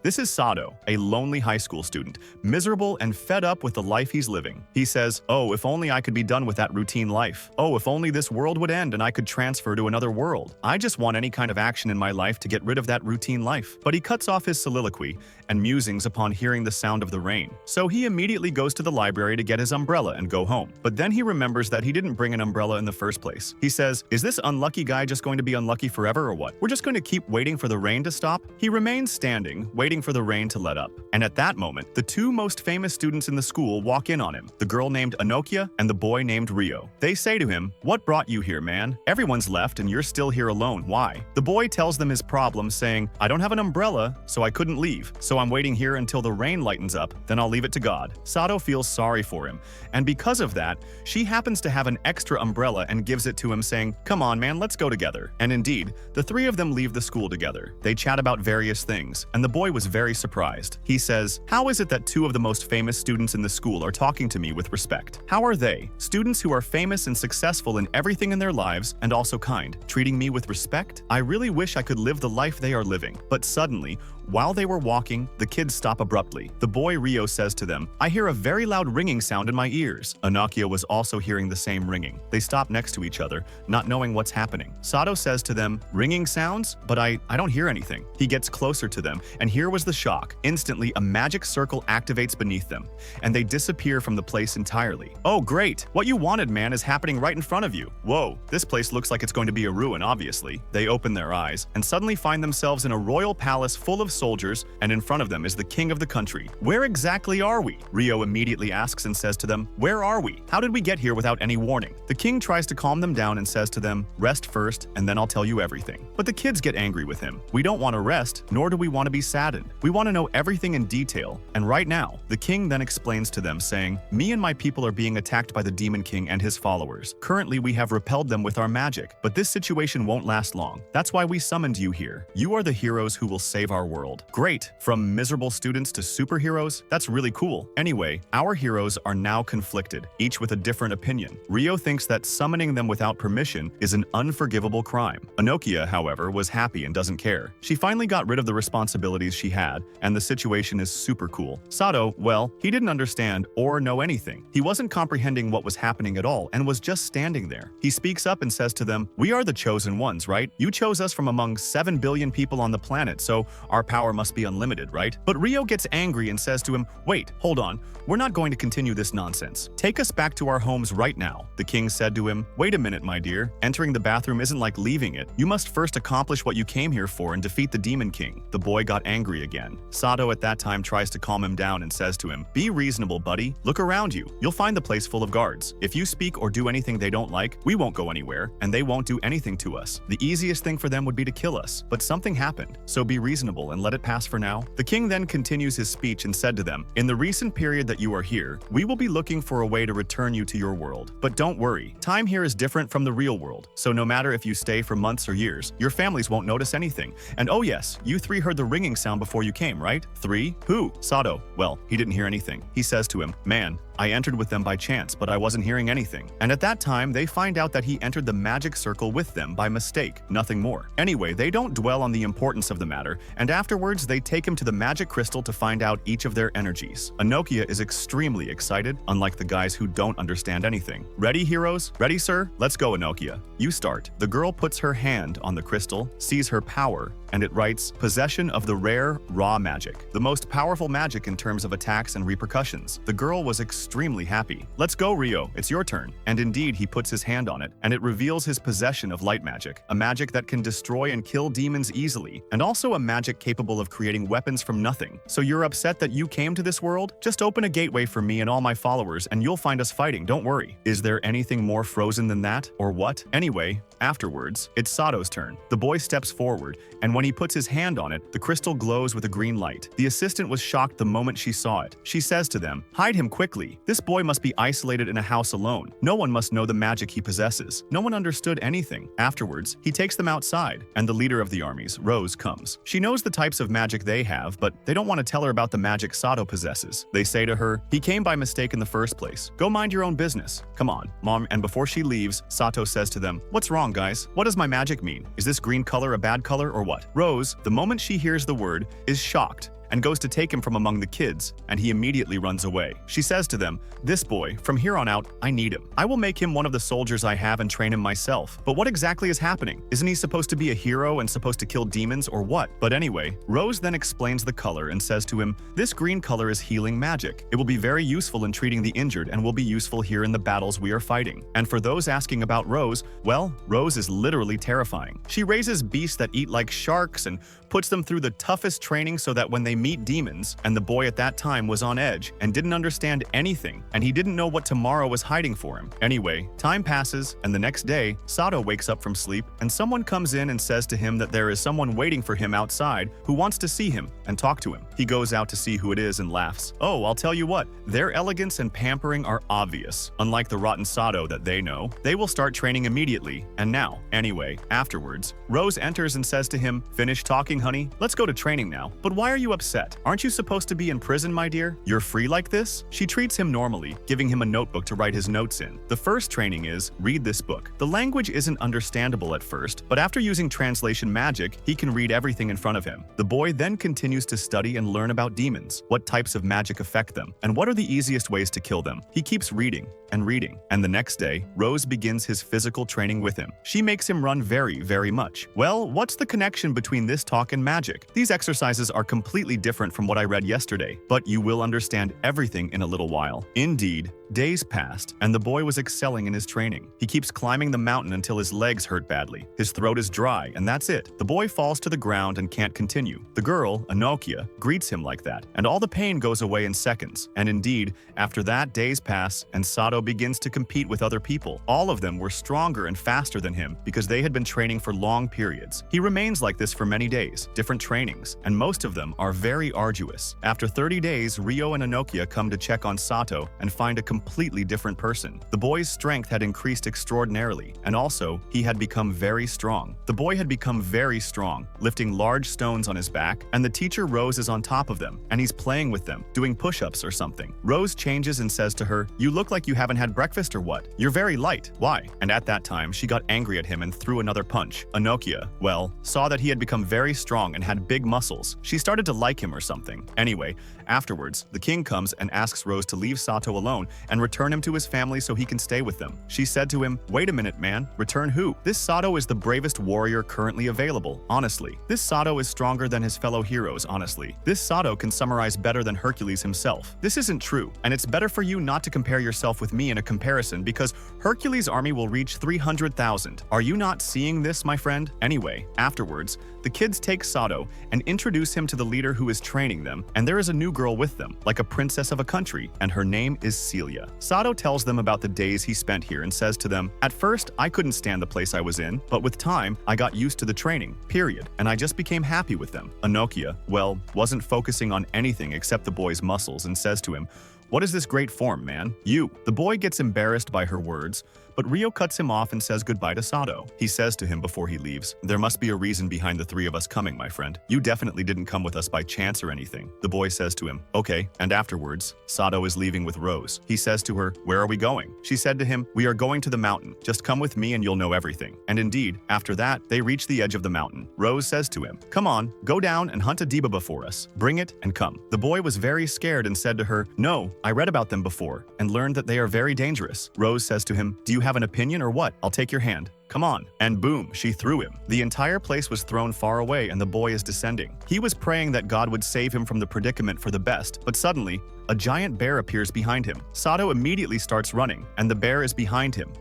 This is Sato, a lonely high school student, miserable and fed up with the life he's living. He says, "Oh, if only I could be done with that routine life. Oh, if only this world would end and I could transfer to another world. I just want any kind of action in my life to get rid of that routine life." But he cuts off his soliloquy and musings upon hearing the sound of the rain. So he immediately goes to the library to get his umbrella and go home. But then he remembers that he didn't bring an umbrella in the first place. He says, "Is this unlucky guy just going to be unlucky forever or what? We're just going to keep waiting for the rain to stop?" He remains standing, waiting for the rain to let up. And at that moment, the two most famous students in the school walk in on him, the girl named Anokia and the boy named Rio. They say to him, "What brought you here, man? Everyone's left and you're still here alone. Why?" The boy tells them his problem, saying, "I don't have an umbrella, so I couldn't leave. So I'm waiting here until the rain lightens up, then I'll leave it to God." Sato feels sorry for him, and because of that, she happens to have an extra umbrella and gives it to him, saying, "Come on, man, let's go together." And indeed, the three of them leave the school together. They chat about various things, and the boy was very surprised. He says, "How is it that two of the most famous students in the school are talking to me with respect? How are they, students who are famous and successful in everything in their lives and also kind, treating me with respect? I really wish I could live the life they are living." But suddenly, while they were walking, the kids stop abruptly. The boy Rio says to them, "I hear a very loud ringing sound in my ears." Anokia was also hearing the same ringing. They stop next to each other, not knowing what's happening. Sato says to them, "Ringing sounds? But I don't hear anything." He gets closer to them, and here was the shock. Instantly, a magic circle activates beneath them, and they disappear from the place entirely. "Oh, great! What you wanted, man, is happening right in front of you. Whoa, this place looks like it's going to be a ruin, obviously." They open their eyes, and suddenly find themselves in a royal palace full of soldiers, and in front of them is the king of the country. "Where exactly are we?" Rio immediately asks and says to them, "Where are we? How did we get here without any warning?" The king tries to calm them down and says to them, "Rest first, and then I'll tell you everything." But the kids get angry with him. "We don't want to rest, nor do we want to be saddened. We want to know everything in detail, and right now." The king then explains to them, saying, "Me and my people are being attacked by the Demon King and his followers. Currently, we have repelled them with our magic, but this situation won't last long. That's why we summoned you here. You are the heroes who will save our world." Great! From miserable students to superheroes? That's really cool. Anyway, our heroes are now conflicted, each with a different opinion. Rio thinks that summoning them without permission is an unforgivable crime. Anokia, however, was happy and doesn't care. She finally got rid of the responsibilities she had, and the situation is super cool. Sato, well, he didn't understand or know anything. He wasn't comprehending what was happening at all and was just standing there. He speaks up and says to them, "We are the chosen ones, right? You chose us from among 7 billion people on the planet, so our power must be unlimited, right?" But Rio gets angry and says to him, "Wait, hold on. We're not going to continue this nonsense. Take us back to our homes right now." The king said to him, "Wait a minute, my dear. Entering the bathroom isn't like leaving it. You must first accomplish what you came here for and defeat the Demon King." The boy got angry again. Sato at that time tries to calm him down and says to him, "Be reasonable, buddy. Look around you. You'll find the place full of guards. If you speak or do anything they don't like, we won't go anywhere, and they won't do anything to us. The easiest thing for them would be to kill us. But something happened, so be reasonable and let it pass for now." The king then continues his speech and said to them, "In the recent period that you are here, we will be looking for a way to return you to your world. But don't worry, time here is different from the real world, so no matter if you stay for months or years, your families won't notice anything. And oh yes, you three heard the ringing sound before you came, right? Three? Who? Sato. Well, he didn't hear anything. He says to him, "Man, I entered with them by chance, but I wasn't hearing anything." And at that time, they find out that he entered the magic circle with them by mistake, nothing more. Anyway, they don't dwell on the importance of the matter, and afterwards they take him to the magic crystal to find out each of their energies. Anokia is extremely excited, unlike the guys who don't understand anything. "Ready, heroes? Ready, sir? Let's go, Anokia. You start." The girl puts her hand on the crystal, sees her power, and it writes, "Possession of the rare, raw magic. The most powerful magic in terms of attacks and repercussions." The girl was extremely happy. "Let's go, Rio. It's your turn." And indeed, he puts his hand on it, and it reveals his possession of light magic, a magic that can destroy and kill demons easily, and also a magic capable of creating weapons from nothing. "So you're upset that you came to this world? Just open a gateway for me and all my followers, and you'll find us fighting, don't worry." Is there anything more frozen than that? Or what? Anyway, afterwards, it's Sato's turn. The boy steps forward, and when he puts his hand on it, the crystal glows with a green light. The assistant was shocked the moment she saw it. She says to them, "Hide him quickly. This boy must be isolated in a house alone. No one must know the magic he possesses." No one understood anything. Afterwards, he takes them outside, and the leader of the armies, Rose, comes. She knows the types of magic they have, but they don't want to tell her about the magic Sato possesses. They say to her, "He came by mistake in the first place. Go mind your own business. Come on, Mom." And before she leaves, Sato says to them, "What's wrong, guys? What does my magic mean? Is this green color a bad color or what?" Rose, the moment she hears the word, is shocked and goes to take him from among the kids, and he immediately runs away. She says to them, "This boy, from here on out, I need him. I will make him one of the soldiers I have and train him myself." But what exactly is happening? Isn't he supposed to be a hero and supposed to kill demons or what? But anyway, Rose then explains the color and says to him, "This green color is healing magic. It will be very useful in treating the injured and will be useful here in the battles we are fighting." And for those asking about Rose, well, Rose is literally terrifying. She raises beasts that eat like sharks and puts them through the toughest training so that when they meet demons, and the boy at that time was on edge and didn't understand anything, and he didn't know what tomorrow was hiding for him. Anyway, time passes, and the next day, Sato wakes up from sleep, and someone comes in and says to him that there is someone waiting for him outside who wants to see him and talk to him. He goes out to see who it is and laughs. "Oh, I'll tell you what, their elegance and pampering are obvious. Unlike the rotten Sato that they know, they will start training immediately, and now, anyway, afterwards, Rose enters and says to him, 'Finish talking, honey? Let's go to training now. But why are you upset? Aren't you supposed to be in prison, my dear? You're free like this?' She treats him normally, giving him a notebook to write his notes in. The first training is, read this book. The language isn't understandable at first, but after using translation magic, he can read everything in front of him. The boy then continues to study and learn about demons, what types of magic affect them, and what are the easiest ways to kill them. He keeps reading and reading, and the next day, Rose begins his physical training with him. She makes him run very, very much. Well, what's the connection between this talk and magic? These exercises are completely different from what I read yesterday, but you will understand everything in a little while. Indeed, days passed, and the boy was excelling in his training. He keeps climbing the mountain until his legs hurt badly. His throat is dry, and that's it. The boy falls to the ground and can't continue. The girl, Anokia, greets him like that, and all the pain goes away in seconds. And indeed, after that, days pass, and Sato begins to compete with other people. All of them were stronger and faster than him because they had been training for long periods. He remains like this for many days, different trainings, and most of them are very arduous. After 30 days, Ryo and Anokia come to check on Sato and find a completely different person. The boy's strength had increased extraordinarily, and also, he had become very strong. The boy had become very strong, lifting large stones on his back, and the teacher Rose is on top of them, and he's playing with them, doing push-ups or something. Rose changes and says to her, "You look like you haven't had breakfast or what? You're very light. Why?" And at that time, she got angry at him and threw another punch. Anokia, well, saw that he had become very strong and had big muscles. She started to like him or something. Anyway, afterwards, the king comes and asks Rose to leave Sato alone and return him to his family so he can stay with them. She said to him, "Wait a minute, man. Return who? This Sato is the bravest warrior currently available, honestly. This Sato is stronger than his fellow heroes, honestly. This Sato can summarize better than Hercules himself. This isn't true, and it's better for you not to compare yourself with me in a comparison because Hercules' army will reach 300,000. Are you not seeing this, my friend?" Anyway, afterwards, the kids take Sato and introduce him to the leader who is training them, and there is a new girl with them, like a princess of a country, and her name is Celia. Sato tells them about the days he spent here and says to them, "At first, I couldn't stand the place I was in, but with time, I got used to the training, period, and I just became happy with them." Anokia, well, wasn't focusing on anything except the boy's muscles and says to him, "What is this great form, man? You." The boy gets embarrassed by her words, but Ryo cuts him off and says goodbye to Sato. He says to him before he leaves, "There must be a reason behind the three of us coming, my friend. You definitely didn't come with us by chance or anything." The boy says to him, "Okay." And afterwards, Sato is leaving with Rose. He says to her, "Where are we going?" She said to him, "We are going to the mountain. Just come with me and you'll know everything." And indeed, after that, they reach the edge of the mountain. Rose says to him, "Come on, go down and hunt a Deba for us. Bring it and come." The boy was very scared and said to her, "No, I read about them before and learned that they are very dangerous." Rose says to him, "Do you have an opinion or what? I'll take your hand. Come on." And boom, she threw him. The entire place was thrown far away and the boy is descending. He was praying that God would save him from the predicament for the best, but suddenly, a giant bear appears behind him. Sato immediately starts running, and the bear is behind him,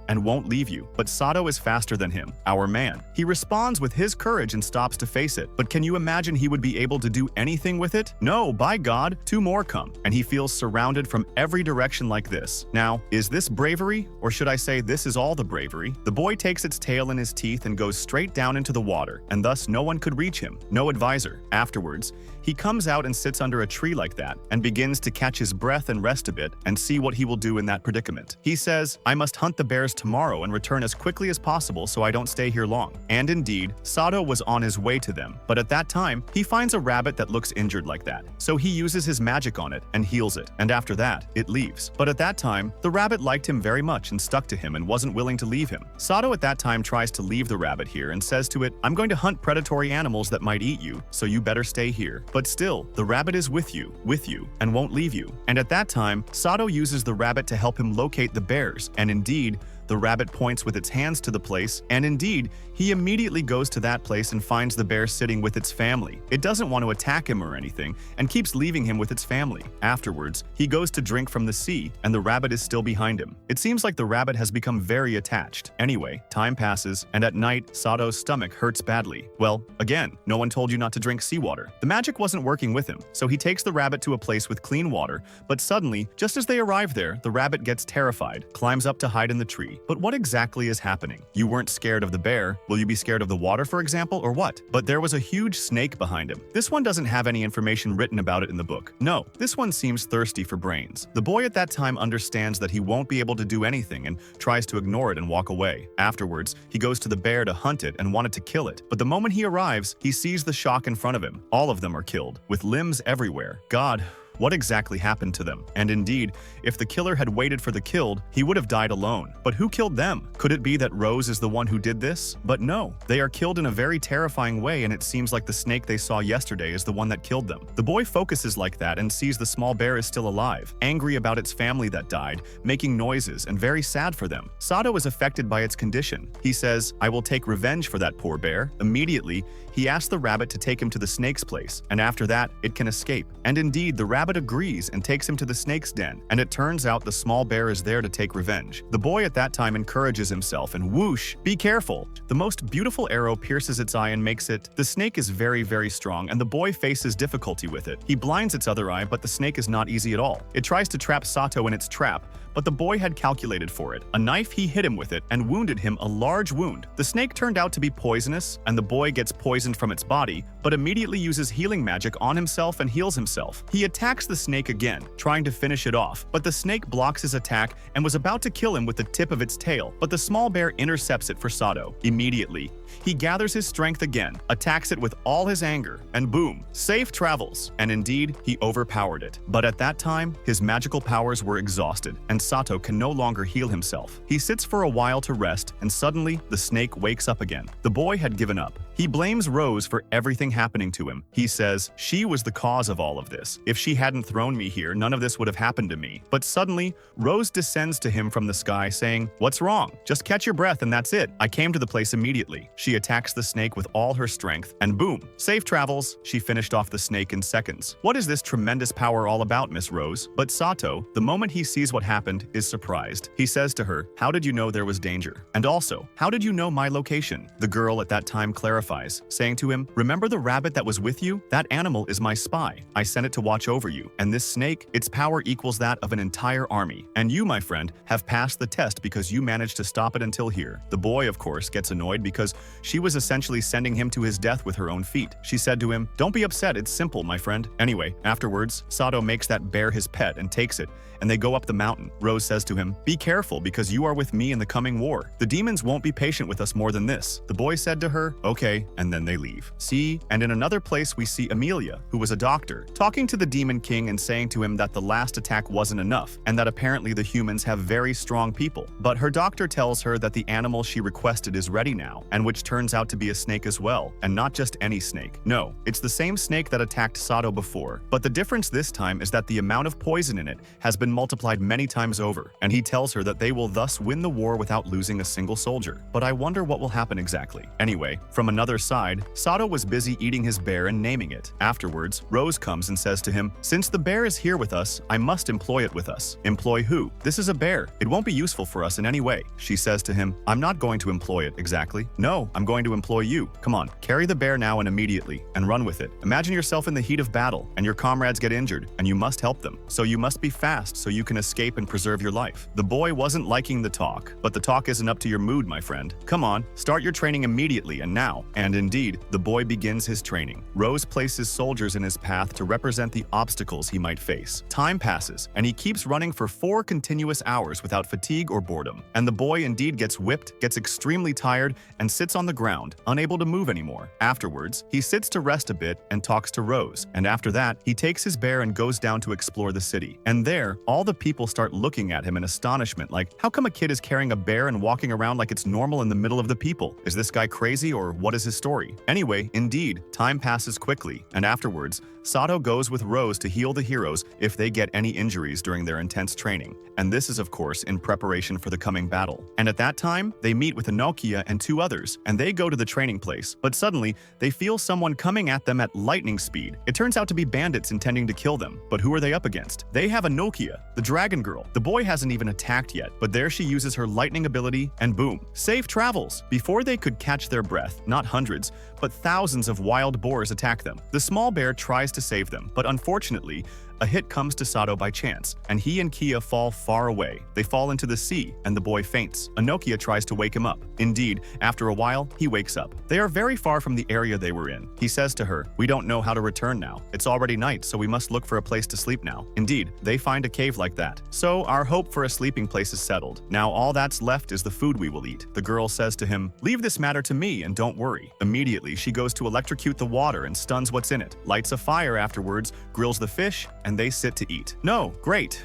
and won't leave you. But Sato is faster than him, our man. He responds with his courage and stops to face it. But can you imagine he would be able to do anything with it? No, by God, two more come, and he feels surrounded from every direction like this. Now, is this bravery? Or should I say this is all the bravery? The boy takes its tail in his teeth and goes straight down into the water, and thus no one could reach him, no advisor. Afterwards, he comes out and sits under a tree like that, and begins to catch his breath and rest a bit and see what he will do in that predicament. He says, "I must hunt the bears tomorrow and return as quickly as possible so I don't stay here long." And indeed, Sato was on his way to them, but at that time, he finds a rabbit that looks injured like that. So he uses his magic on it and heals it, and after that, it leaves. But at that time, the rabbit liked him very much and stuck to him and wasn't willing to leave him. Sato at that time tries to leave the rabbit here and says to it, "I'm going to hunt predatory animals that might eat you, so you better stay here." But still, the rabbit is with you, and won't leave you. And at that time, Sato uses the rabbit to help him locate the bears, and indeed, the rabbit points with its hands to the place, and indeed, he immediately goes to that place and finds the bear sitting with its family. It doesn't want to attack him or anything, and keeps leaving him with its family. Afterwards, he goes to drink from the sea, and the rabbit is still behind him. It seems like the rabbit has become very attached. Anyway, time passes, and at night, Sato's stomach hurts badly. Well, again, no one told you not to drink seawater. The magic wasn't working with him, so he takes the rabbit to a place with clean water, but suddenly, just as they arrive there, the rabbit gets terrified, climbs up to hide in the tree. But what exactly is happening? You weren't scared of the bear. Will you be scared of the water, for example, or what? But there was a huge snake behind him. This one doesn't have any information written about it in the book. No, this one seems thirsty for brains. The boy at that time understands that he won't be able to do anything and tries to ignore it and walk away. Afterwards, he goes to the bear to hunt it and wanted to kill it. But the moment he arrives, he sees the shock in front of him. All of them are killed, with limbs everywhere. God, what exactly happened to them? And indeed, if the killer had waited for the killed, he would have died alone. But who killed them? Could it be that Rose is the one who did this? But no, they are killed in a very terrifying way, and it seems like the snake they saw yesterday is the one that killed them. The boy focuses like that and sees the small bear is still alive, angry about its family that died, making noises and very sad for them. Sato is affected by its condition. He says, "I will take revenge for that poor bear." Immediately, he asks the rabbit to take him to the snake's place, and after that, it can escape. And indeed, the rabbit agrees and takes him to the snake's den, and it turns out the small bear is there to take revenge. The boy at that time encourages himself, and whoosh, be careful! The most beautiful arrow pierces its eye and makes it. The snake is very, very strong, and the boy faces difficulty with it. He blinds its other eye, but the snake is not easy at all. It tries to trap Sato in its trap, but the boy had calculated for it. A knife, he hit him with it and wounded him a large wound. The snake turned out to be poisonous, and the boy gets poisoned from its body, but immediately uses healing magic on himself and heals himself. He attacks the snake again, trying to finish it off, but the snake blocks his attack and was about to kill him with the tip of its tail, but the small bear intercepts it for Sato. Immediately, he gathers his strength again, attacks it with all his anger, and boom, safe travels. And indeed, he overpowered it. But at that time, his magical powers were exhausted, and Sato can no longer heal himself. He sits for a while to rest, and suddenly, the snake wakes up again. The boy had given up. He blames Rose for everything happening to him. He says, "She was the cause of all of this. If she hadn't thrown me here, none of this would have happened to me." But suddenly, Rose descends to him from the sky saying, "What's wrong? Just catch your breath and that's it. I came to the place immediately." She attacks the snake with all her strength, and boom, safe travels. She finished off the snake in seconds. What is this tremendous power all about, Miss Rose? But Sato, the moment he sees what happened, is surprised. He says to her, "How did you know there was danger? And also, how did you know my location?" The girl at that time clarifies, saying to him, "Remember the rabbit that was with you? That animal is my spy. I sent it to watch over you. And this snake, its power equals that of an entire army. And you, my friend, have passed the test because you managed to stop it until here." The boy, of course, gets annoyed because she was essentially sending him to his death with her own feet. She said to him, "Don't be upset, it's simple, my friend." Anyway, afterwards, Sato makes that bear his pet and takes it, and they go up the mountain. Rose says to him, "Be careful because you are with me in the coming war. The demons won't be patient with us more than this." The boy said to her, "Okay," and then they leave. See, and in another place we see Amelia, who was a doctor, talking to the Demon King and saying to him that the last attack wasn't enough, and that apparently the humans have very strong people. But her doctor tells her that the animal she requested is ready now, and which turns out to be a snake as well, and not just any snake. No, it's the same snake that attacked Sato before, but the difference this time is that the amount of poison in it has been multiplied many times over, and he tells her that they will thus win the war without losing a single soldier. But I wonder what will happen exactly. Anyway, from another side, Sato was busy eating his bear and naming it. Afterwards, Rose comes and says to him, "Since the bear is here with us, I must employ it with us." "Employ who? This is a bear. It won't be useful for us in any way." She says to him, "I'm not going to employ it exactly. No, I'm going to employ you. Come on, carry the bear now and immediately, and run with it. Imagine yourself in the heat of battle, and your comrades get injured, and you must help them. So you must be fast so you can escape and preserve your life." The boy wasn't liking the talk, but the talk isn't up to your mood, my friend. Come on, start your training immediately and now. And indeed, the boy begins his training. Rose places soldiers in his path to represent the obstacles he might face. Time passes, and he keeps running for 4 continuous hours without fatigue or boredom. And the boy indeed gets whipped, gets extremely tired, and sits on the ground, unable to move anymore. Afterwards, he sits to rest a bit and talks to Rose, and after that, he takes his bear and goes down to explore the city. And there, all the people start looking at him in astonishment, like, how come a kid is carrying a bear and walking around like it's normal in the middle of the people? Is this guy crazy, or what is his story? Anyway, indeed, time passes quickly, and afterwards, Sato goes with Rose to heal the heroes if they get any injuries during their intense training, and this is of course in preparation for the coming battle. And at that time, they meet with Inokia and 2 others, and they go to the training place, but suddenly, they feel someone coming at them at lightning speed. It turns out to be bandits intending to kill them, but who are they up against? They have Inokia, the dragon girl. The boy hasn't even attacked yet, but there she uses her lightning ability, and boom, safe travels! Before they could catch their breath, not hundreds, but thousands of wild boars attack them. The small bear tries to save them, but unfortunately, a hit comes to Sato by chance, and he and Kia fall far away. They fall into the sea, and the boy faints. Inokia tries to wake him up. Indeed, after a while, he wakes up. They are very far from the area they were in. He says to her, "We don't know how to return now. It's already night, so we must look for a place to sleep now." Indeed, they find a cave like that. So our hope for a sleeping place is settled. Now all that's left is the food we will eat. The girl says to him, "Leave this matter to me and don't worry." Immediately, she goes to electrocute the water and stuns what's in it, lights a fire afterwards, grills the fish, and they sit to eat. No, great,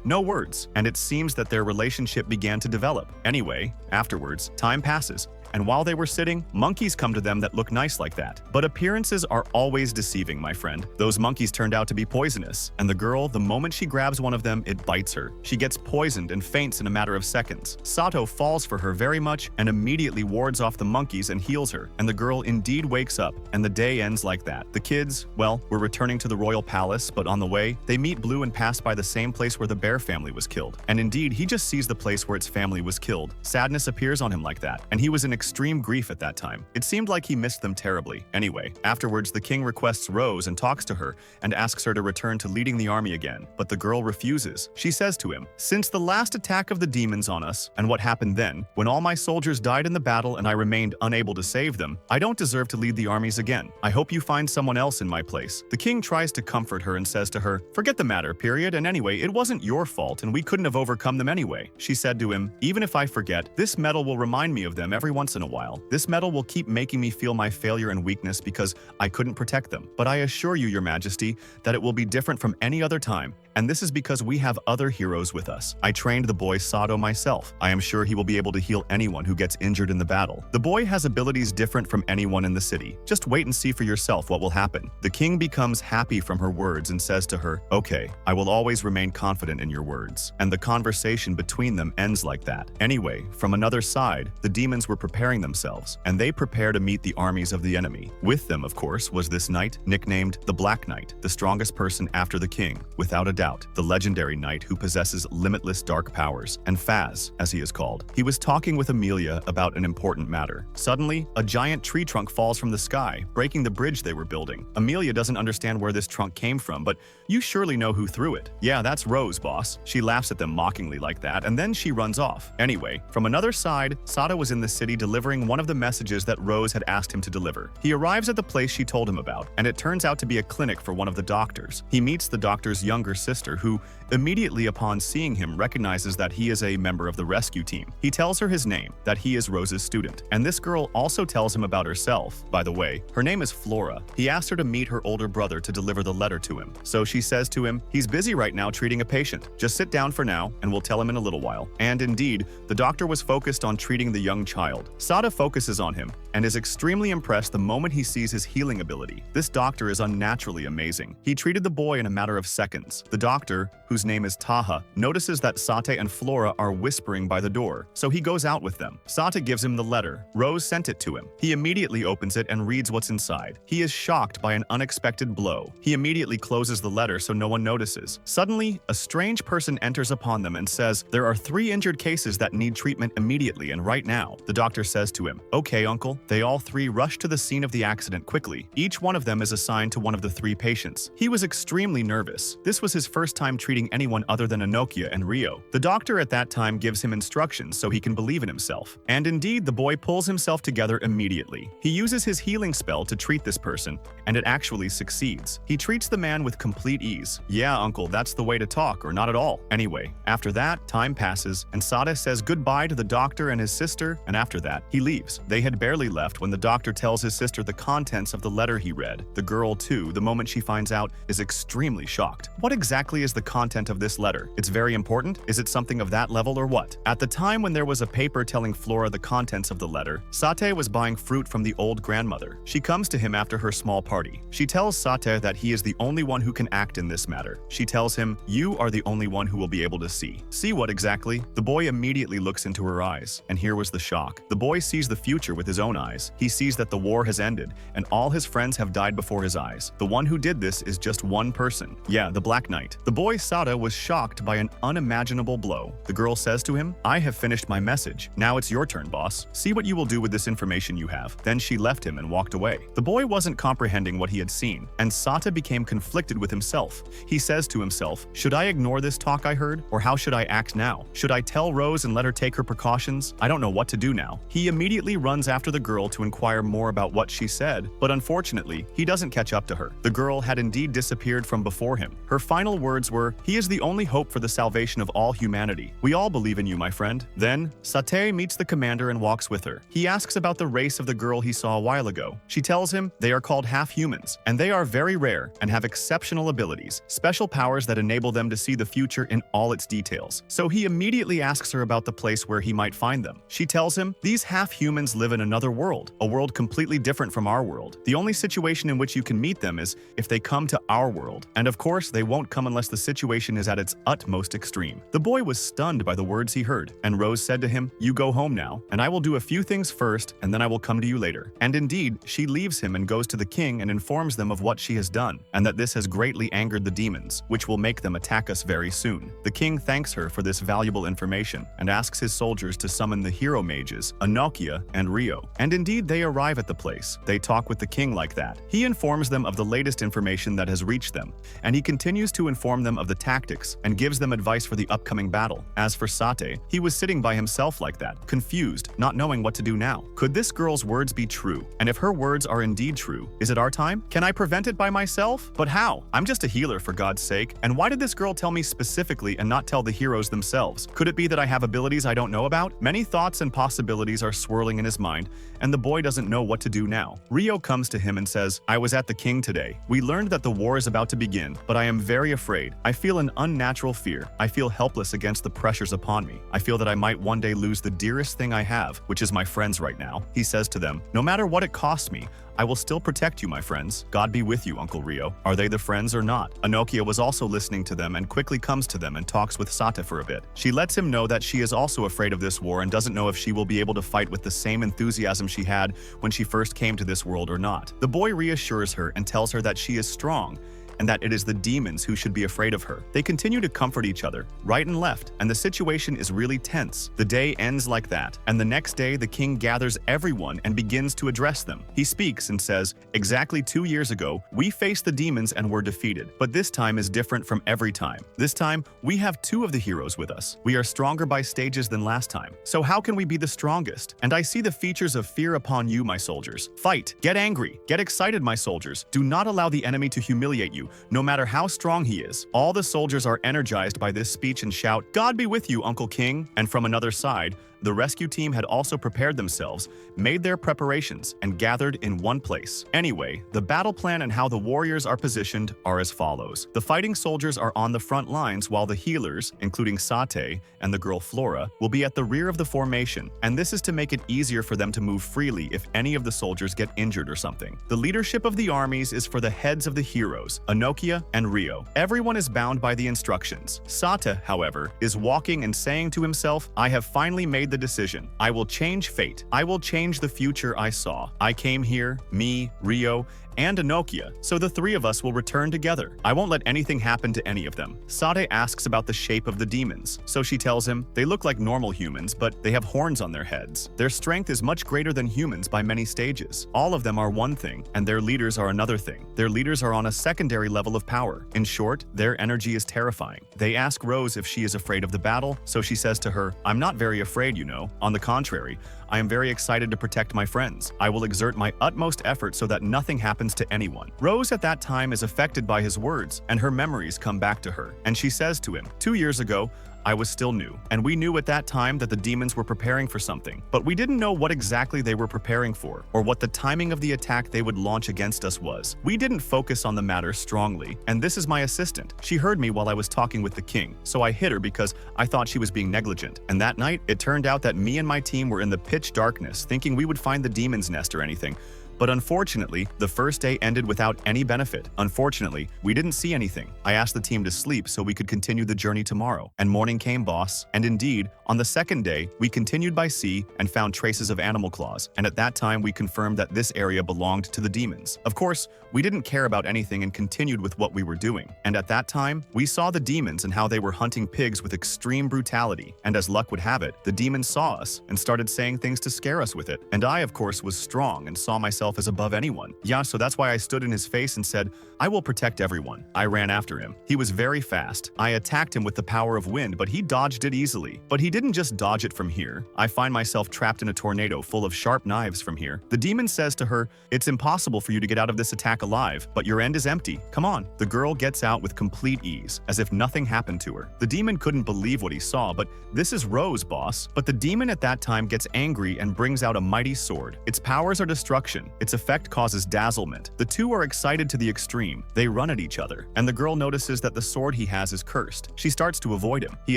no words. And it seems that their relationship began to develop. Anyway, afterwards, time passes. And while they were sitting, monkeys come to them that look nice like that. But appearances are always deceiving, my friend. Those monkeys turned out to be poisonous, and the girl, the moment she grabs one of them, it bites her. She gets poisoned and faints in a matter of seconds. Sato falls for her very much and immediately wards off the monkeys and heals her, and the girl indeed wakes up, and the day ends like that. The kids, well, were returning to the royal palace, but on the way, they meet Blue and pass by the same place where the bear family was killed. And indeed, he just sees the place where its family was killed. Sadness appears on him like that, and he was in extreme grief at that time. It seemed like he missed them terribly. Anyway, afterwards the king requests Rose and talks to her and asks her to return to leading the army again, but the girl refuses. She says to him, "Since the last attack of the demons on us, and what happened then, when all my soldiers died in the battle and I remained unable to save them, I don't deserve to lead the armies again. I hope you find someone else in my place." The king tries to comfort her and says to her, "Forget the matter, period, and anyway, it wasn't your fault and we couldn't have overcome them anyway." She said to him, "Even if I forget, this medal will remind me of them every once in a while. This medal will keep making me feel my failure and weakness because I couldn't protect them. But I assure you, your majesty, that it will be different from any other time, and this is because we have other heroes with us. I trained the boy Sato myself. I am sure he will be able to heal anyone who gets injured in the battle. The boy has abilities different from anyone in the city. Just wait and see for yourself what will happen." The king becomes happy from her words and says to her, "Okay, I will always remain confident in your words." And the conversation between them ends like that. Anyway, from another side, the demons were preparing themselves, and they prepare to meet the armies of the enemy. With them, of course, was this knight, nicknamed the Black Knight, the strongest person after the king, without a doubt, the legendary knight who possesses limitless dark powers, and Faz, as he is called. He was talking with Amelia about an important matter. Suddenly, a giant tree trunk falls from the sky, breaking the bridge they were building. Amelia doesn't understand where this trunk came from, but you surely know who threw it. "Yeah, that's Rose, boss." She laughs at them mockingly like that, and then she runs off. Anyway, from another side, Sato was in the city delivering one of the messages that Rose had asked him to deliver. He arrives at the place she told him about, and it turns out to be a clinic for one of the doctors. He meets the doctor's younger sister, who, immediately upon seeing him, recognizes that he is a member of the rescue team. He tells her his name, that he is Rose's student, and this girl also tells him about herself. By the way, her name is Flora. He asked her to meet her older brother to deliver the letter to him. So she says to him, "He's busy right now treating a patient. Just sit down for now, and we'll tell him in a little while." And indeed, the doctor was focused on treating the young child. Sato focuses on him, and is extremely impressed the moment he sees his healing ability. This doctor is unnaturally amazing. He treated the boy in a matter of seconds. The doctor, whose name is Taha, notices that Sate and Flora are whispering by the door, so he goes out with them. Sate gives him the letter. Rose sent it to him. He immediately opens it and reads what's inside. He is shocked by an unexpected blow. He immediately closes the letter so no one notices. Suddenly, a strange person enters upon them and says, "There are 3 injured cases that need treatment immediately and right now." The doctor says to him, "Okay, uncle." They all three rush to the scene of the accident quickly. Each one of them is assigned to one of the three patients. He was extremely nervous. This was his first time treating anyone other than Anokia and Rio. The doctor at that time gives him instructions so he can believe in himself. And indeed, the boy pulls himself together immediately. He uses his healing spell to treat this person, and it actually succeeds. He treats the man with complete ease. "Yeah, uncle, that's the way to talk, or not at all." Anyway, after that, time passes, and Sada says goodbye to the doctor and his sister, and after that, he leaves. They had barely left when the doctor tells his sister the contents of the letter he read. The girl, too, the moment she finds out, is extremely shocked. What exactly is the content of this letter? It's very important? Is it something of that level or what? At the time when there was a paper telling Flora the contents of the letter, Sate was buying fruit from the old grandmother. She comes to him after her small party. She tells Sate that he is the only one who can act in this matter. She tells him, "You are the only one who will be able to see." See what exactly? The boy immediately looks into her eyes, and here was the shock. The boy sees the future with his own eyes. He sees that the war has ended, and all his friends have died before his eyes. The one who did this is just one person. Yeah, the Black Knight. The boy Sada was shocked by an unimaginable blow. The girl says to him, "I have finished my message. Now it's your turn, boss. See what you will do with this information you have." Then she left him and walked away. The boy wasn't comprehending what he had seen, and Sata became conflicted with himself. He says to himself, "Should I ignore this talk I heard, or how should I act now? Should I tell Rose and let her take her precautions? I don't know what to do now." He immediately runs after the girl to inquire more about what she said, but unfortunately, he doesn't catch up to her. The girl had indeed disappeared from before him. Her final words were, "He is the only hope for the salvation of all humanity. We all believe in you, my friend." Then, Sate meets the commander and walks with her. He asks about the race of the girl he saw a while ago. She tells him they are called half-humans, and they are very rare and have exceptional abilities, special powers that enable them to see the future in all its details. So he immediately asks her about the place where he might find them. She tells him, "These half-humans live in another world, a world completely different from our world. The only situation in which you can meet them is if they come to our world. And of course, they won't come unless the situation is at its utmost extreme." The boy was stunned by the words he heard, and Rose said to him, "You go home now, and I will do a few things first, and then I will come to you later." And indeed, she leaves him and goes to the king and informs them of what she has done, and that this has greatly angered the demons, which will make them attack us very soon. The king thanks her for this valuable information and asks his soldiers to summon the hero mages, Anokia and Rio. And indeed, they arrive at the place. They talk with the king like that. He informs them of the latest information that has reached them, and he continues to inform them of the tactics and gives them advice for the upcoming battle. As for Sate, he was sitting by himself like that, confused, not knowing what to do now. Could this girl's words be true? And if her words are indeed true, is it our time? Can I prevent it by myself? But how? I'm just a healer, for God's sake. And why did this girl tell me specifically and not tell the heroes themselves? Could it be that I have abilities I don't know about? Many thoughts and possibilities are swirling in his mind, and the boy doesn't know what to do now. Rio comes to him and says, "I was at the king today. We learned that the war is about to begin, but I am very afraid. I feel an unnatural fear. I feel helpless against the pressures upon me. I feel that I might one day lose the dearest thing I have, which is my friends right now." He says to them, "No matter what it costs me, I will still protect you, my friends. God be with you, Uncle Rio." Are they the friends or not? Anokia was also listening to them and quickly comes to them and talks with Sata for a bit. She lets him know that she is also afraid of this war and doesn't know if she will be able to fight with the same enthusiasm she had when she first came to this world or not. The boy reassures her and tells her that she is strong and that it is the demons who should be afraid of her. They continue to comfort each other, right and left, and the situation is really tense. The day ends like that, and the next day the king gathers everyone and begins to address them. He speaks and says, "Exactly 2 years ago, we faced the demons and were defeated, but this time is different from every time. This time, we have 2 of the heroes with us. We are stronger by stages than last time. So how can we be the strongest? And I see the features of fear upon you, my soldiers. Fight, get angry, get excited, my soldiers. Do not allow the enemy to humiliate you, no matter how strong he is." All the soldiers are energized by this speech and shout, "God be with you, Uncle King." And from another side, the rescue team had also prepared themselves, made their preparations, and gathered in one place. Anyway, the battle plan and how the warriors are positioned are as follows. The fighting soldiers are on the front lines while the healers, including Sate and the girl Flora, will be at the rear of the formation, and this is to make it easier for them to move freely if any of the soldiers get injured or something. The leadership of the armies is for the heads of the heroes, Anokia and Rio. Everyone is bound by the instructions. Sata, however, is walking and saying to himself, "I have finally made the decision. I will change fate. I will change the future I saw. I came here, me, Rio, and Inokia, so the three of us will return together. I won't let anything happen to any of them. Sade asks about the shape of the demons, so she tells him they look like normal humans, but they have horns on their heads. Their strength is much greater than humans by many stages. All of them are one thing, and their leaders are another thing. Their leaders are on a secondary level of power. In short, their energy is terrifying. They ask Rose if she is afraid of the battle, so she says to her, I'm not very afraid, you know. On the contrary, I am very excited to protect my friends. I will exert my utmost effort so that nothing happens to anyone. Rose at that time is affected by his words, and her memories come back to her. And she says to him, 2 years ago, I was still new, and we knew at that time that the demons were preparing for something, but we didn't know what exactly they were preparing for, or what the timing of the attack they would launch against us was. We didn't focus on the matter strongly, and this is my assistant. She heard me while I was talking with the king, so I hit her because I thought she was being negligent. And that night, it turned out that me and my team were in the pitch darkness, thinking we would find the demon's nest or anything. But unfortunately, the first day ended without any benefit. Unfortunately, we didn't see anything. I asked the team to sleep so we could continue the journey tomorrow. And morning came, boss. And indeed, on the second day, we continued by sea and found traces of animal claws. And at that time, we confirmed that this area belonged to the demons. Of course, we didn't care about anything and continued with what we were doing. And at that time, we saw the demons and how they were hunting pigs with extreme brutality. And as luck would have it, the demons saw us and started saying things to scare us with it. And I, of course, was strong and saw myself as above anyone. Yeah, so that's why I stood in his face and said, I will protect everyone. I ran after him. He was very fast. I attacked him with the power of wind, but he dodged it easily. But he didn't just dodge it from here. I find myself trapped in a tornado full of sharp knives from here. The demon says to her, it's impossible for you to get out of this attack alive, but your end is empty. Come on. The girl gets out with complete ease, as if nothing happened to her. The demon couldn't believe what he saw, but this is Rose, boss. But the demon at that time gets angry and brings out a mighty sword. Its powers are destruction. Its effect causes dazzlement. The two are excited to the extreme. They run at each other, and the girl notices that the sword he has is cursed. She starts to avoid him. He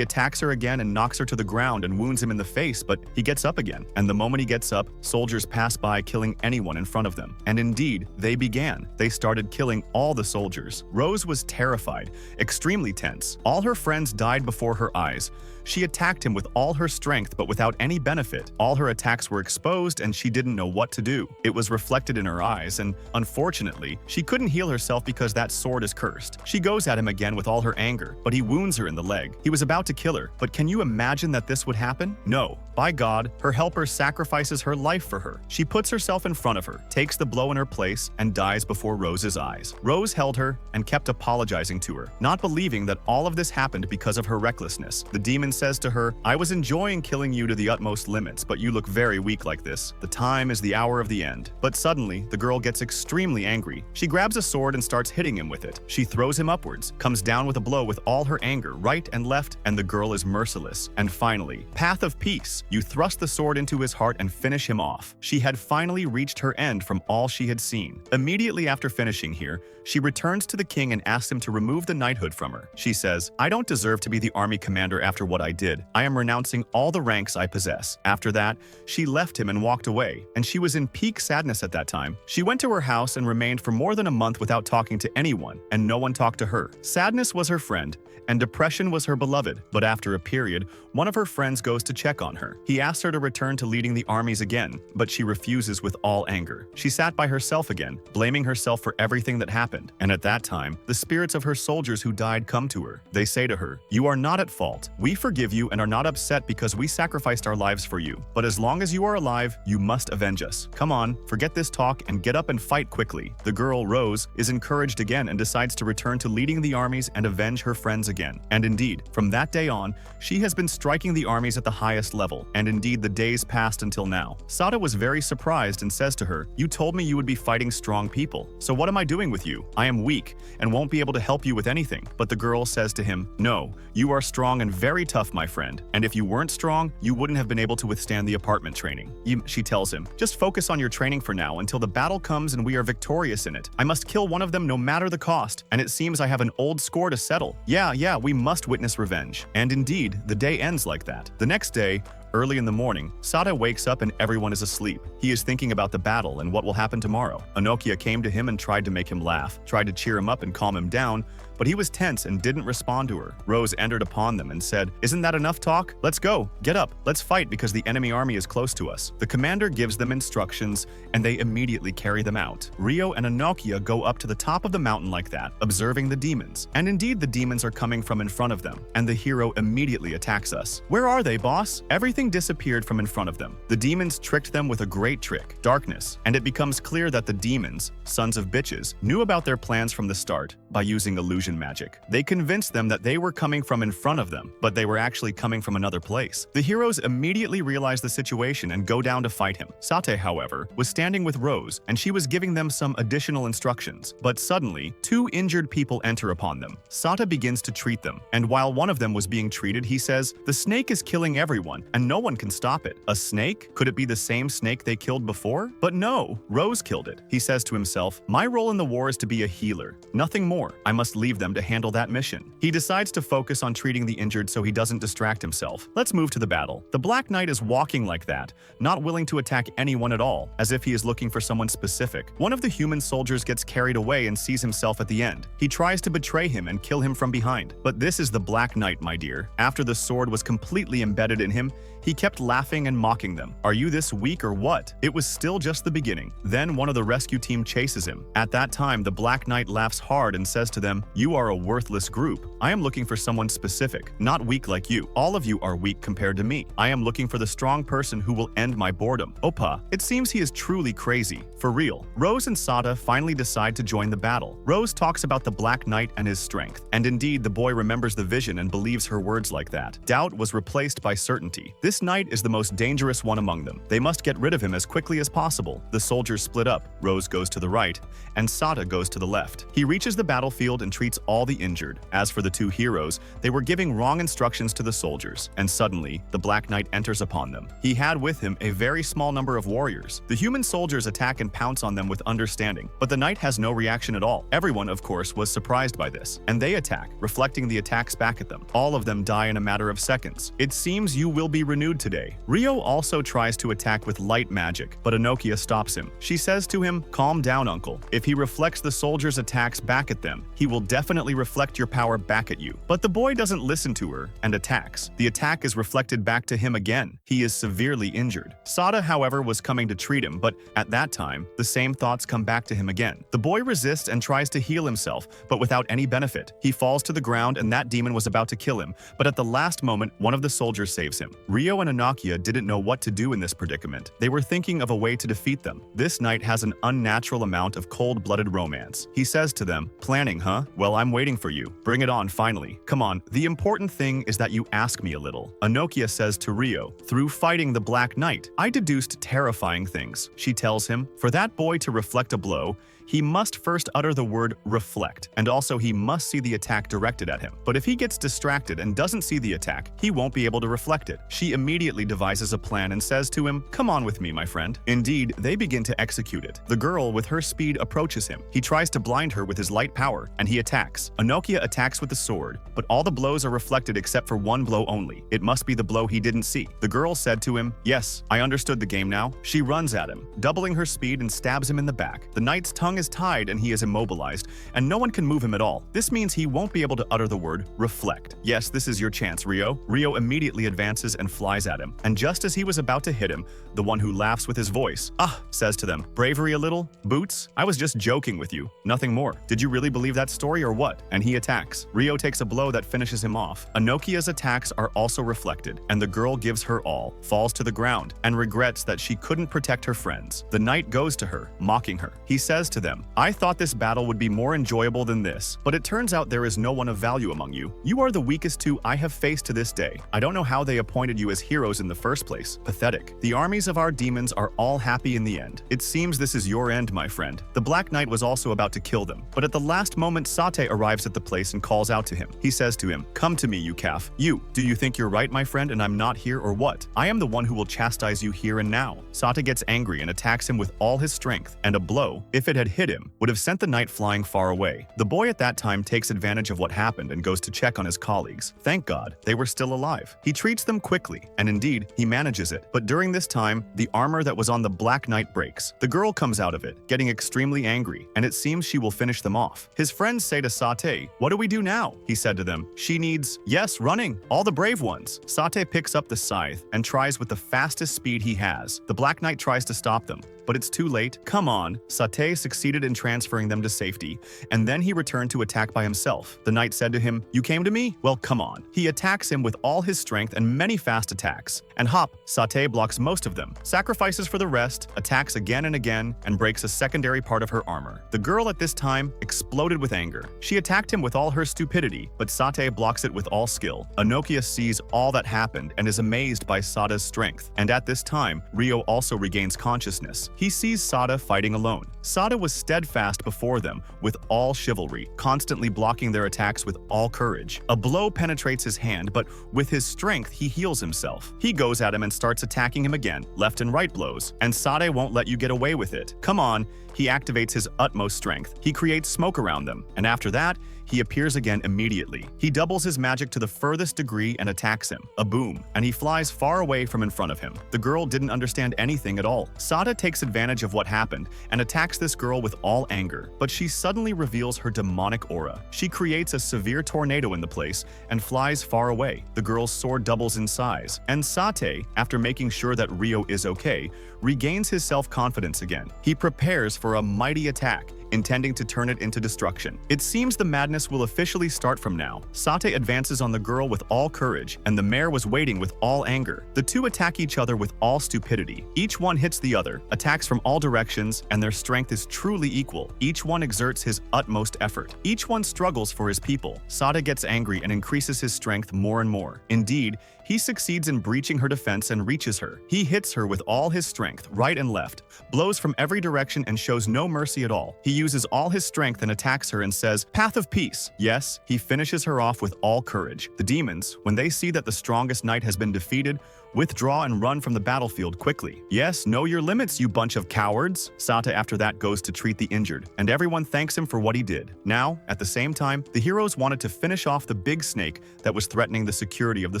attacks her again and knocks her to the ground and wounds him in the face, but he gets up again. And the moment he gets up, soldiers pass by killing anyone in front of them. And indeed, they began. They started killing all the soldiers. Rose was terrified, extremely tense. All her friends died before her eyes. She attacked him with all her strength, but without any benefit. All her attacks were exposed, and she didn't know what to do. It was reflected in her eyes, and unfortunately, she couldn't heal herself because that sword is cursed. She goes at him again with all her anger, but he wounds her in the leg. He was about to kill her, but can you imagine that this would happen? No. By God, her helper sacrifices her life for her. She puts herself in front of her, takes the blow in her place, and dies before Rose's eyes. Rose held her and kept apologizing to her, not believing that all of this happened because of her recklessness. The demon says to her, I was enjoying killing you to the utmost limits, but you look very weak like this. The time is the hour of the end. But suddenly, the girl gets extremely angry. She grabs a sword and starts hitting him with it. She throws him upwards, comes down with a blow with all her anger, right and left, and the girl is merciless. And finally, path of peace. You thrust the sword into his heart and finish him off. She had finally reached her end from all she had seen. Immediately after finishing here, she returns to the king and asks him to remove the knighthood from her. She says, I don't deserve to be the army commander after what I did. I am renouncing all the ranks I possess. After that, she left him and walked away, and she was in peak sadness at that time. She went to her house and remained for more than a month without talking to anyone, and no one talked to her. Sadness was her friend, and depression was her beloved. But after a period, one of her friends goes to check on her. He asks her to return to leading the armies again, but she refuses with all anger. She sat by herself again, blaming herself for everything that happened. And at that time, the spirits of her soldiers who died come to her. They say to her, you are not at fault. We forgive you and are not upset because we sacrificed our lives for you. But as long as you are alive, you must avenge us. Come on, forget this talk and get up and fight quickly. The girl, Rose, is encouraged again and decides to return to leading the armies and avenge her friends again. And indeed, from that day on, she has been striking the armies at the highest level. And indeed, the days passed until now. Sada was very surprised and says to her, you told me you would be fighting strong people. So what am I doing with you? I am weak and won't be able to help you with anything. But the girl says to him, no, you are strong and very tough, my friend. And if you weren't strong, you wouldn't have been able to withstand the apartment training. She tells him, just focus on your training for now until the battle comes and we are victorious in it. I must kill one of them no matter the cost. And it seems I have an old score to settle. Yeah, we must witness revenge. And indeed, the day ends like that. The next day, early in the morning, Sada wakes up and everyone is asleep. He is thinking about the battle and what will happen tomorrow. Inokia came to him and tried to make him laugh, tried to cheer him up and calm him down, but he was tense and didn't respond to her. Rose entered upon them and said, "Isn't that enough talk? Let's go. Get up. Let's fight because the enemy army is close to us." The commander gives them instructions and they immediately carry them out. Rio and Inokia go up to the top of the mountain like that, observing the demons. And indeed, the demons are coming from in front of them, and the hero immediately attacks us. "Where are they, boss?" Everything disappeared from in front of them. The demons tricked them with a great trick, darkness, and it becomes clear that the demons, sons of bitches, knew about their plans from the start by using illusion magic. They convinced them that they were coming from in front of them, but they were actually coming from another place. The heroes immediately realize the situation and go down to fight him. Sate, however, was standing with Rose, and she was giving them some additional instructions. But suddenly, two injured people enter upon them. Sate begins to treat them, and while one of them was being treated, he says, "The snake is killing everyone, and no one can stop it." A snake? Could it be the same snake they killed before? But no, Rose killed it. He says to himself, "My role in the war is to be a healer, nothing more. I must leave them to handle that mission." He decides to focus on treating the injured so he doesn't distract himself. Let's move to the battle. The Black Knight is walking like that, not willing to attack anyone at all, as if he is looking for someone specific. One of the human soldiers gets carried away and sees himself at the end. He tries to betray him and kill him from behind. But this is the Black Knight, my dear. After the sword was completely embedded in him, he kept laughing and mocking them. "Are you this weak or what?" It was still just the beginning. Then one of the rescue team chases him. At that time, the Black Knight laughs hard and says to them, "You are a worthless group. I am looking for someone specific, not weak like you. All of you are weak compared to me. I am looking for the strong person who will end my boredom." Opa, it seems he is truly crazy. For real. Rose and Sata finally decide to join the battle. Rose talks about the Black Knight and his strength. And indeed, the boy remembers the vision and believes her words like that. Doubt was replaced by certainty. This knight is the most dangerous one among them. They must get rid of him as quickly as possible. The soldiers split up. Rose goes to the right, and Sata goes to the left. He reaches the battlefield and treats all the injured. As for the two heroes, they were giving wrong instructions to the soldiers, and suddenly, the Black Knight enters upon them. He had with him a very small number of warriors. The human soldiers attack and pounce on them with understanding, but the knight has no reaction at all. Everyone, of course, was surprised by this, and they attack, reflecting the attacks back at them. All of them die in a matter of seconds. It seems you will be renewed today. Rio also tries to attack with light magic, but Inokia stops him. She says to him, "Calm down, uncle. If he reflects the soldiers' attacks back at them, he will definitely reflect your power back at you." But the boy doesn't listen to her and attacks. The attack is reflected back to him again. He is severely injured. Sata, however, was coming to treat him, but at that time, the same thoughts come back to him again. The boy resists and tries to heal himself, but without any benefit. He falls to the ground and that demon was about to kill him, but at the last moment, one of the soldiers saves him. Rio and Inokia didn't know what to do in this predicament. They were thinking of a way to defeat them. This knight has an unnatural amount of cold-blooded romance. He says to them, "Planning, huh? Well, I'm waiting for you. Bring it on, finally. Come on, the important thing is that you ask me a little." Inokia says to Rio, "Through fighting the Black Knight, I deduced terrifying things." She tells him, for that boy to reflect a blow, he must first utter the word reflect, and also he must see the attack directed at him. But if he gets distracted and doesn't see the attack, he won't be able to reflect it. She immediately devises a plan and says to him, "Come on with me, my friend." Indeed, they begin to execute it. The girl, with her speed, approaches him. He tries to blind her with his light power, and he attacks. Inokia attacks with the sword, but all the blows are reflected except for one blow only. It must be the blow he didn't see. The girl said to him, "Yes, I understood the game now." She runs at him, doubling her speed and stabs him in the back. The knight's tongue is tied and he is immobilized, and no one can move him at all. This means he won't be able to utter the word reflect. Yes, this is your chance, Rio. Rio immediately advances and flies at him, and just as he was about to hit him, the one who laughs with his voice, says to them, "Bravery a little? Boots? I was just joking with you. Nothing more. Did you really believe that story or what?" And he attacks. Rio takes a blow that finishes him off. Inokia's attacks are also reflected, and the girl gives her all, falls to the ground, and regrets that she couldn't protect her friends. The knight goes to her, mocking her. He says to them, "I thought this battle would be more enjoyable than this, but it turns out there is no one of value among you. You are the weakest two I have faced to this day. I don't know how they appointed you as heroes in the first place. Pathetic. The armies of our demons are all happy in the end. It seems this is your end, my friend." The Black Knight was also about to kill them, but at the last moment Sate arrives at the place and calls out to him. He says to him, "Come to me, you calf. You, do you think you're right, my friend, and I'm not here or what? I am the one who will chastise you here and now." Sate gets angry and attacks him with all his strength, and a blow, if it had hit him would have sent the knight flying far away. The boy at that time takes advantage of what happened and goes to check on his colleagues. Thank God, they were still alive. He treats them quickly, and indeed, he manages it. But during this time, the armor that was on the Black Knight breaks. The girl comes out of it, getting extremely angry, and it seems she will finish them off. His friends say to Sate, "What do we do now?" He said to them, "She needs, yes, running, all the brave ones." Sate picks up the scythe and tries with the fastest speed he has. The Black Knight tries to stop them, but it's too late. Come on. Sate succeeded in transferring them to safety, and then he returned to attack by himself. The knight said to him, "You came to me? Well, come on." He attacks him with all his strength and many fast attacks. And hop, Sate blocks most of them, sacrifices for the rest, attacks again and again, and breaks a secondary part of her armor. The girl at this time exploded with anger. She attacked him with all her stupidity, but Sate blocks it with all skill. Enokia sees all that happened and is amazed by Sada's strength. And at this time, Ryo also regains consciousness. He sees Sada fighting alone. Sada was steadfast before them with all chivalry, constantly blocking their attacks with all courage. A blow penetrates his hand, but with his strength, he heals himself. He goes at him and starts attacking him again, left and right blows, and Sade won't let you get away with it. Come on. He activates his utmost strength. He creates smoke around them, and after that, he appears again immediately. He doubles his magic to the furthest degree and attacks him. A boom, and he flies far away from in front of him. The girl didn't understand anything at all. Sada takes advantage of what happened and attacks this girl with all anger, but she suddenly reveals her demonic aura. She creates a severe tornado in the place and flies far away. The girl's sword doubles in size, and Sate, after making sure that Ryo is okay, regains his self-confidence again. He prepares for a mighty attack, intending to turn it into destruction. It seems the madness will officially start from now. Sate advances on the girl with all courage, and the mare was waiting with all anger. The two attack each other with all stupidity. Each one hits the other, attacks from all directions, and their strength is truly equal. Each one exerts his utmost effort. Each one struggles for his people. Sate gets angry and increases his strength more and more. Indeed, he succeeds in breaching her defense and reaches her. He hits her with all his strength, right and left, blows from every direction and shows no mercy at all. He uses all his strength and attacks her and says, "Path of peace." Yes, he finishes her off with all courage. The demons, when they see that the strongest knight has been defeated, withdraw and run from the battlefield quickly. Yes, know your limits, you bunch of cowards. Sata after that goes to treat the injured, and everyone thanks him for what he did. Now, at the same time, the heroes wanted to finish off the big snake that was threatening the security of the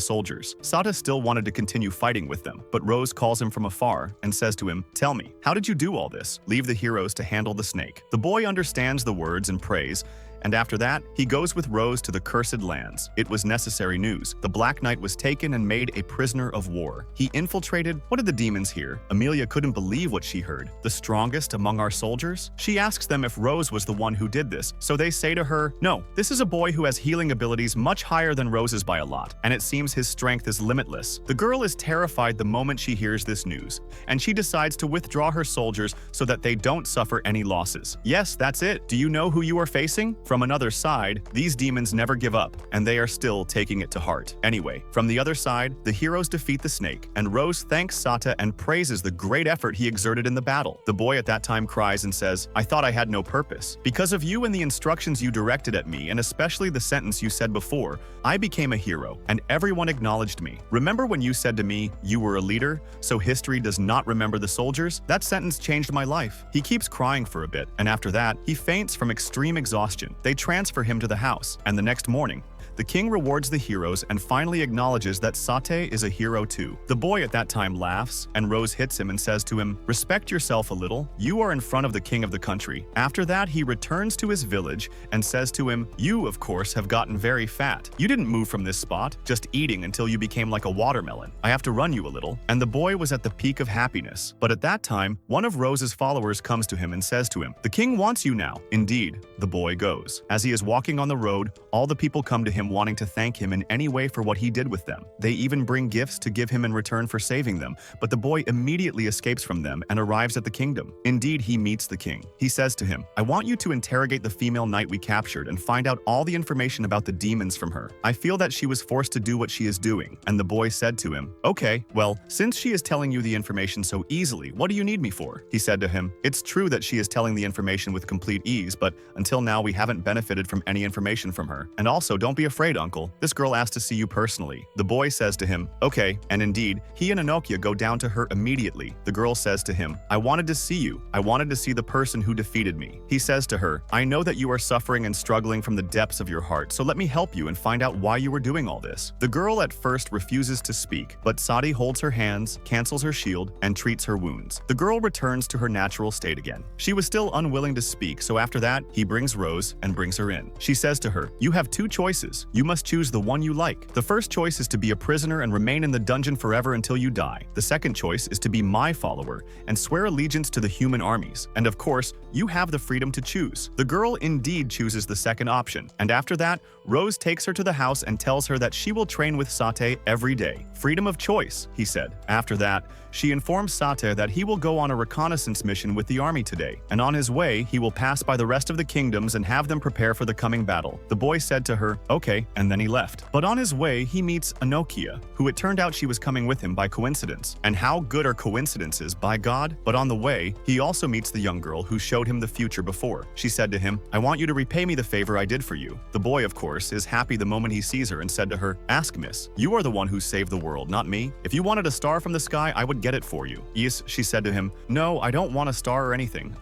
soldiers. Sata still wanted to continue fighting with them, but Rose calls him from afar and says to him, "Tell me, how did you do all this? Leave the heroes to handle the snake." The boy understands the words and prays, and after that, he goes with Rose to the cursed lands. It was necessary news. The Black Knight was taken and made a prisoner of war. He infiltrated. What did the demons hear? Amelia couldn't believe what she heard. The strongest among our soldiers? She asks them if Rose was the one who did this, so they say to her, "No, this is a boy who has healing abilities much higher than Rose's by a lot, and it seems his strength is limitless." The girl is terrified the moment she hears this news, and she decides to withdraw her soldiers so that they don't suffer any losses. Yes, that's it. Do you know who you are facing? From another side, these demons never give up, and they are still taking it to heart. Anyway, from the other side, the heroes defeat the snake, and Rose thanks Sata and praises the great effort he exerted in the battle. The boy at that time cries and says, "I thought I had no purpose. Because of you and the instructions you directed at me, and especially the sentence you said before, I became a hero, and everyone acknowledged me. Remember when you said to me, you were a leader, so history does not remember the soldiers? That sentence changed my life." He keeps crying for a bit, and after that, he faints from extreme exhaustion. They transfer him to the house, and the next morning, the king rewards the heroes and finally acknowledges that Sate is a hero too. The boy at that time laughs, and Rose hits him and says to him, "Respect yourself a little. You are in front of the king of the country." After that, he returns to his village and says to him, "You, of course, have gotten very fat. You didn't move from this spot, just eating until you became like a watermelon. I have to run you a little." And the boy was at the peak of happiness. But at that time, one of Rose's followers comes to him and says to him, "The king wants you now." Indeed, the boy goes. As he is walking on the road, all the people come to him wanting to thank him in any way for what he did with them. They even bring gifts to give him in return for saving them, but the boy immediately escapes from them and arrives at the kingdom. Indeed, he meets the king. He says to him, "I want you to interrogate the female knight we captured and find out all the information about the demons from her. I feel that she was forced to do what she is doing." And the boy said to him, "Okay, well, since she is telling you the information so easily, what do you need me for?" He said to him, "It's true that she is telling the information with complete ease, but until now we haven't haven't benefited from any information from her. And also, don't be afraid, uncle. This girl asked to see you personally. The boy says to him, okay, and indeed, he and Inokia go down to her immediately. The girl says to him, I wanted to see you. I wanted to see the person who defeated me. He says to her, I know that you are suffering and struggling from the depths of your heart, so let me help you and find out why you were doing all this. The girl at first refuses to speak, but Sadi holds her hands, cancels her shield, and treats her wounds. The girl returns to her natural state again. She was still unwilling to speak, so after that, he brings Rose and brings her in. She says to her, you have two choices. You must choose the one you like. The first choice is to be a prisoner and remain in the dungeon forever until you die. The second choice is to be my follower and swear allegiance to the human armies. And of course, you have the freedom to choose. The girl indeed chooses the second option, and after that, Rose takes her to the house and tells her that she will train with Sate every day. Freedom of choice, he said. After that, she informs Sate that he will go on a reconnaissance mission with the army today, and on his way, he will pass by the rest of the kingdoms and have them prepare for the coming battle. The boy said to her, okay, and then he left. But on his way, he meets Inokia, who it turned out she was coming with him by coincidence. And how good are coincidences, by God? But on the way, he also meets the young girl who showed him the future before. She said to him, I want you to repay me the favor I did for you. The boy, of course, is happy the moment he sees her and said to her, ask miss, you are the one who saved the world, not me. If you wanted a star from the sky, I would get it for you. Yes, she said to him, no, I don't want a star or anything.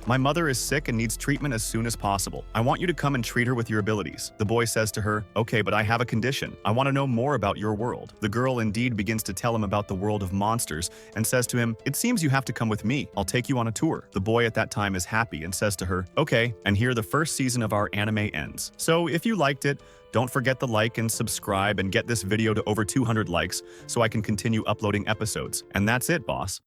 My mother is sick and needs treatment as soon as possible. I want you to come and treat her with your abilities. The boy says to her, okay, but I have a condition. I want to know more about your world. The girl indeed begins to tell him about the world of monsters and says to him, it seems you have to come with me. I'll take you on a tour. The boy at that time is happy and says to her, okay, and here the first season of our anime ends. So if you liked it, don't forget to like and subscribe and get this video to over 200 likes so I can continue uploading episodes. And that's it, boss.